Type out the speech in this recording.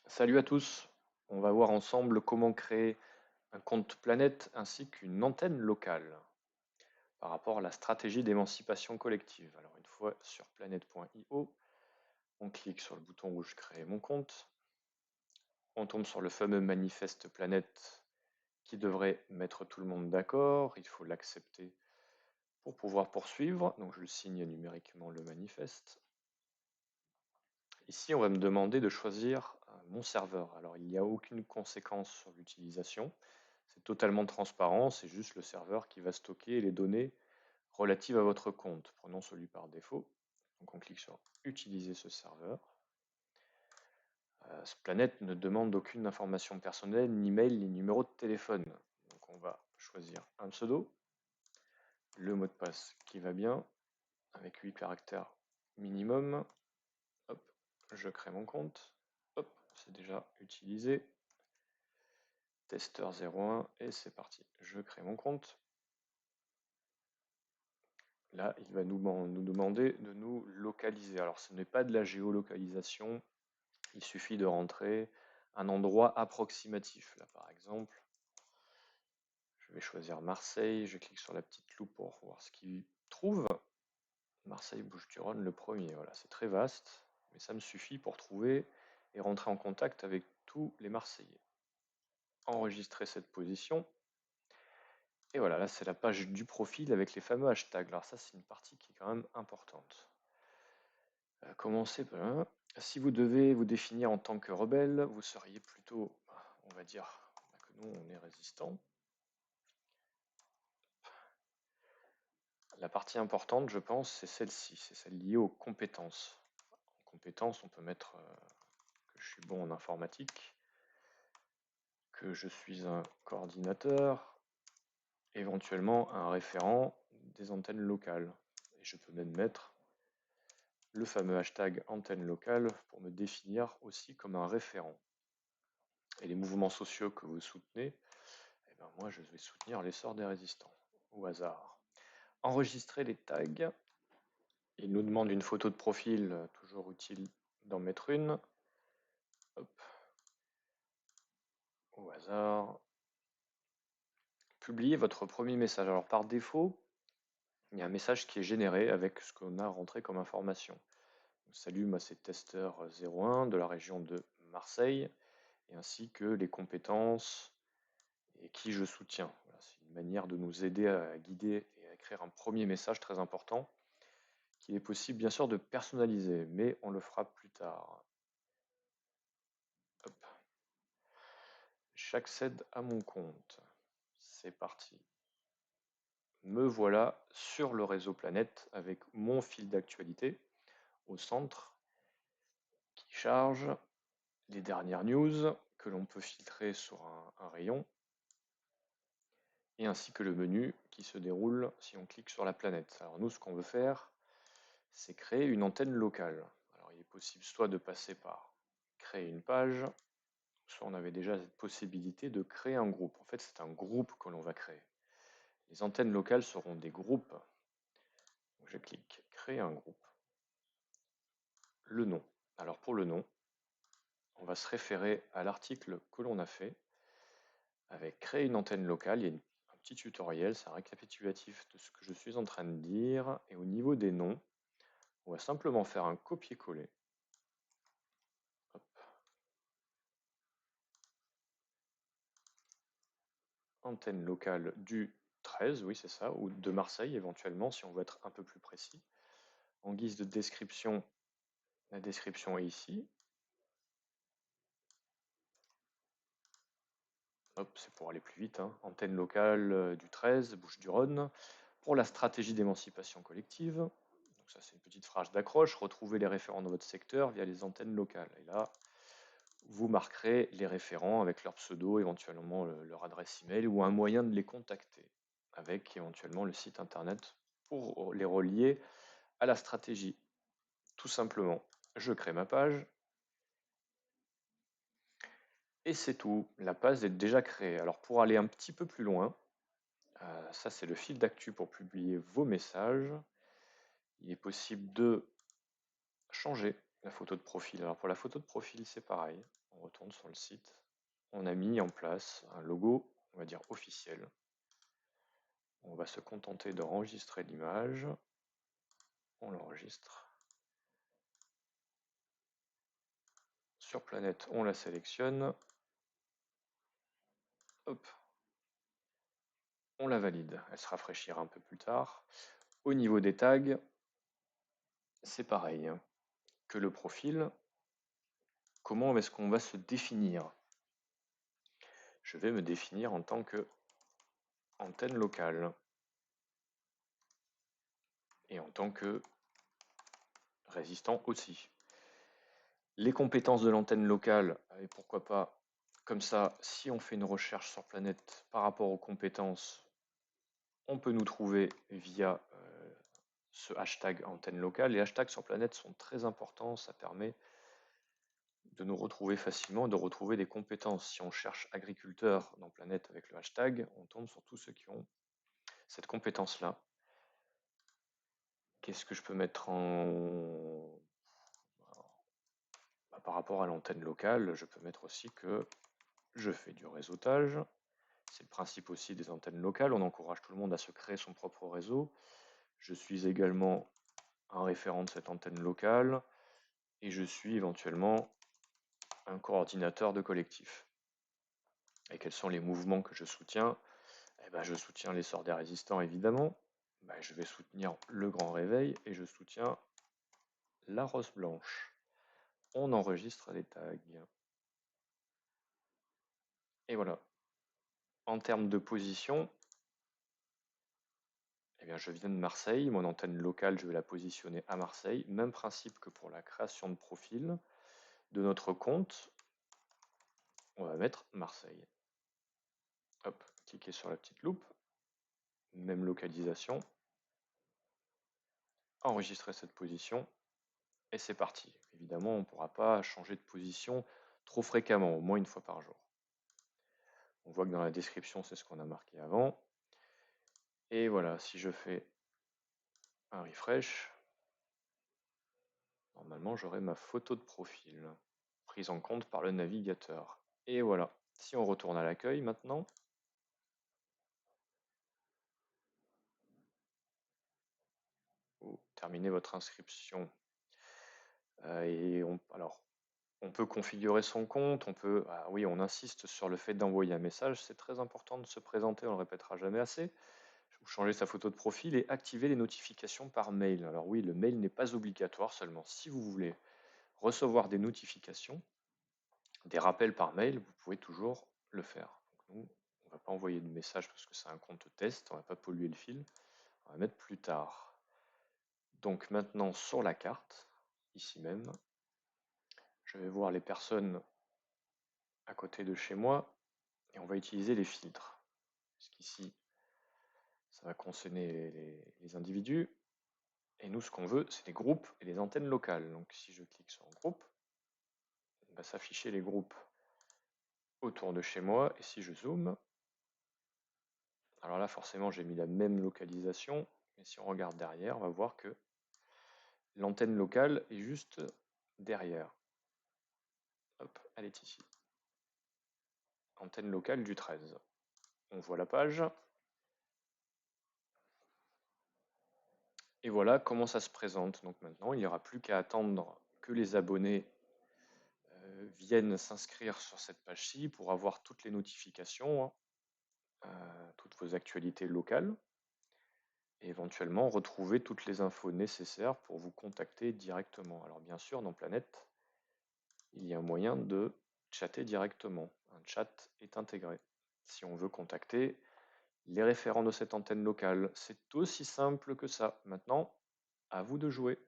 Salut à tous, on va voir ensemble comment créer un compte planète ainsi qu'une antenne locale par rapport à la stratégie d'émancipation collective. Alors une fois sur planète.io, on clique sur le bouton rouge créer mon compte, on tombe sur le fameux manifeste planète qui devrait mettre tout le monde d'accord, il faut l'accepter pour pouvoir poursuivre, donc je le signe numériquement le manifeste. Ici, on va me demander de choisir mon serveur. Alors, il n'y a aucune conséquence sur l'utilisation. C'est totalement transparent. C'est juste le serveur qui va stocker les données relatives à votre compte. Prenons celui par défaut. Donc, on clique sur Utiliser ce serveur. Ce planète ne demande aucune information personnelle, ni mail, ni numéro de téléphone. Donc, on va choisir un pseudo, le mot de passe qui va bien, avec 8 caractères minimum. Hop, je crée mon compte. Hop, c'est déjà utilisé. Testeur 01 et c'est parti. Je crée mon compte. Là, il va nous demander de nous localiser. Alors, ce n'est pas de la géolocalisation. Il suffit de rentrer un endroit approximatif. Là, par exemple, je vais choisir Marseille. Je clique sur la petite loupe pour voir ce qu'il trouve. Marseille, Bouches-du-Rhône, le premier. Voilà, c'est très vaste, mais ça me suffit pour trouver et rentrer en contact avec tous les Marseillais. Enregistrer cette position. Et voilà, là c'est la page du profil avec les fameux hashtags. Alors ça c'est une partie qui est quand même importante. Commencez par si vous devez vous définir en tant que rebelle, vous seriez plutôt, on va dire, que nous on est résistant. La partie importante, je pense, c'est celle-ci, c'est celle liée aux compétences. En compétences, on peut mettre que je suis bon en informatique, que je suis un coordinateur, éventuellement un référent des antennes locales. Et je peux même mettre le fameux hashtag antenne locale pour me définir aussi comme un référent. Et les mouvements sociaux que vous soutenez, eh ben moi je vais soutenir l'essor des résistants, au hasard. Enregistrer les tags. Il nous demande une photo de profil, toujours utile d'en mettre une. Hop. Au hasard. Publier votre premier message. Alors par défaut, il y a un message qui est généré avec ce qu'on a rentré comme information. Salut, moi c'est Testeur 01 de la région de Marseille, et ainsi que les compétences et qui je soutiens. Voilà, c'est une manière de nous aider à guider et à écrire un premier message très important, qu'il est possible bien sûr de personnaliser, mais on le fera plus tard. Hop. J'accède à mon compte. C'est parti. Me voilà sur le réseau Planète avec mon fil d'actualité au centre qui charge les dernières news que l'on peut filtrer sur un rayon et ainsi que le menu qui se déroule si on clique sur la planète. Alors nous, ce qu'on veut faire, c'est créer une antenne locale. Alors il est possible soit de passer par créer une page, soit on avait déjà cette possibilité de créer un groupe. En fait, c'est un groupe que l'on va créer. Les antennes locales seront des groupes. Donc, je clique créer un groupe. Le nom. Alors pour le nom, on va se référer à l'article que l'on a fait avec créer une antenne locale. Il y a un petit tutoriel, c'est un récapitulatif de ce que je suis en train de dire. Et au niveau des noms, on va simplement faire un copier-coller. Antenne locale du 13, oui c'est ça, ou de Marseille éventuellement si on veut être un peu plus précis. En guise de description, la description est ici. Hop, c'est pour aller plus vite, hein. Antenne locale du 13, Bouches-du-Rhône, pour la stratégie d'émancipation collective. Donc ça c'est une petite phrase d'accroche, retrouvez les référents dans votre secteur via les antennes locales. Et là, vous marquerez les référents avec leur pseudo, éventuellement leur adresse email ou un moyen de les contacter, avec éventuellement le site internet pour les relier à la stratégie. Tout simplement, je crée ma page et c'est tout. La page est déjà créée. Alors pour aller un petit peu plus loin, ça c'est le fil d'actu pour publier vos messages. Il est possible de changer la photo de profil. Alors pour la photo de profil, c'est pareil. On retourne sur le site. On a mis en place un logo, on va dire officiel. On va se contenter d'enregistrer l'image. On l'enregistre. Sur Planète, on la sélectionne. Hop. On la valide. Elle se rafraîchira un peu plus tard. Au niveau des tags, c'est pareil que le profil. Comment est-ce qu'on va se définir? Je vais me définir en tant que antenne locale et en tant que résistant aussi. Les compétences de l'antenne locale, et pourquoi pas, comme ça, si on fait une recherche sur Planète par rapport aux compétences, on peut nous trouver via ce hashtag antenne locale. Les hashtags sur Planète sont très importants, ça permet de nous retrouver facilement, de retrouver des compétences. Si on cherche agriculteur dans Planète avec le hashtag, on tombe sur tous ceux qui ont cette compétence-là. Qu'est-ce que je peux mettre en... Par rapport à l'antenne locale, je peux mettre aussi que je fais du réseautage. C'est le principe aussi des antennes locales. On encourage tout le monde à se créer son propre réseau. Je suis également un référent de cette antenne locale et je suis éventuellement un coordinateur de collectif. Et quels sont les mouvements que je soutiens? Eh ben, je soutiens l'essor des résistants évidemment. Ben, je vais soutenir le Grand Réveil et je soutiens la Rose Blanche. On enregistre les tags. Et voilà. En termes de position, eh bien, je viens de Marseille. Mon antenne locale, je vais la positionner à Marseille. Même principe que pour la création de profil. De notre compte, on va mettre Marseille. Hop, cliquez sur la petite loupe. Même localisation. Enregistrer cette position. Et c'est parti. Évidemment, on ne pourra pas changer de position trop fréquemment, au moins une fois par jour. On voit que dans la description, c'est ce qu'on a marqué avant. Et voilà, si je fais un refresh, normalement, j'aurai ma photo de profil prise en compte par le navigateur. Et voilà, si on retourne à l'accueil maintenant, vous terminez votre inscription. Alors, on peut configurer son compte, oui, on insiste sur le fait d'envoyer un message, c'est très important de se présenter, on le répétera jamais assez. Changer sa photo de profil et activer les notifications par mail. Alors oui, le mail n'est pas obligatoire, seulement si vous voulez recevoir des notifications, des rappels par mail, vous pouvez toujours le faire. Donc nous, on ne va pas envoyer de message parce que c'est un compte test, on ne va pas polluer le fil, on va mettre plus tard. Donc maintenant sur la carte, ici même, je vais voir les personnes à côté de chez moi et on va utiliser les filtres. Parce qu'ici, ça va concerner les individus. Et nous, ce qu'on veut, c'est les groupes et les antennes locales. Donc si je clique sur groupe, il va s'afficher les groupes autour de chez moi. Et si je zoome, alors là, forcément, j'ai mis la même localisation. Mais si on regarde derrière, on va voir que l'antenne locale est juste derrière. Hop, elle est ici. Antenne locale du 13. On voit la page. Et voilà comment ça se présente. Donc maintenant, il n'y aura plus qu'à attendre que les abonnés viennent s'inscrire sur cette page-ci pour avoir toutes les notifications, toutes vos actualités locales, et éventuellement retrouver toutes les infos nécessaires pour vous contacter directement. Alors bien sûr, dans Planète, il y a un moyen de chatter directement. Un chat est intégré. Si on veut contacter les référents de cette antenne locale, c'est aussi simple que ça. Maintenant, à vous de jouer.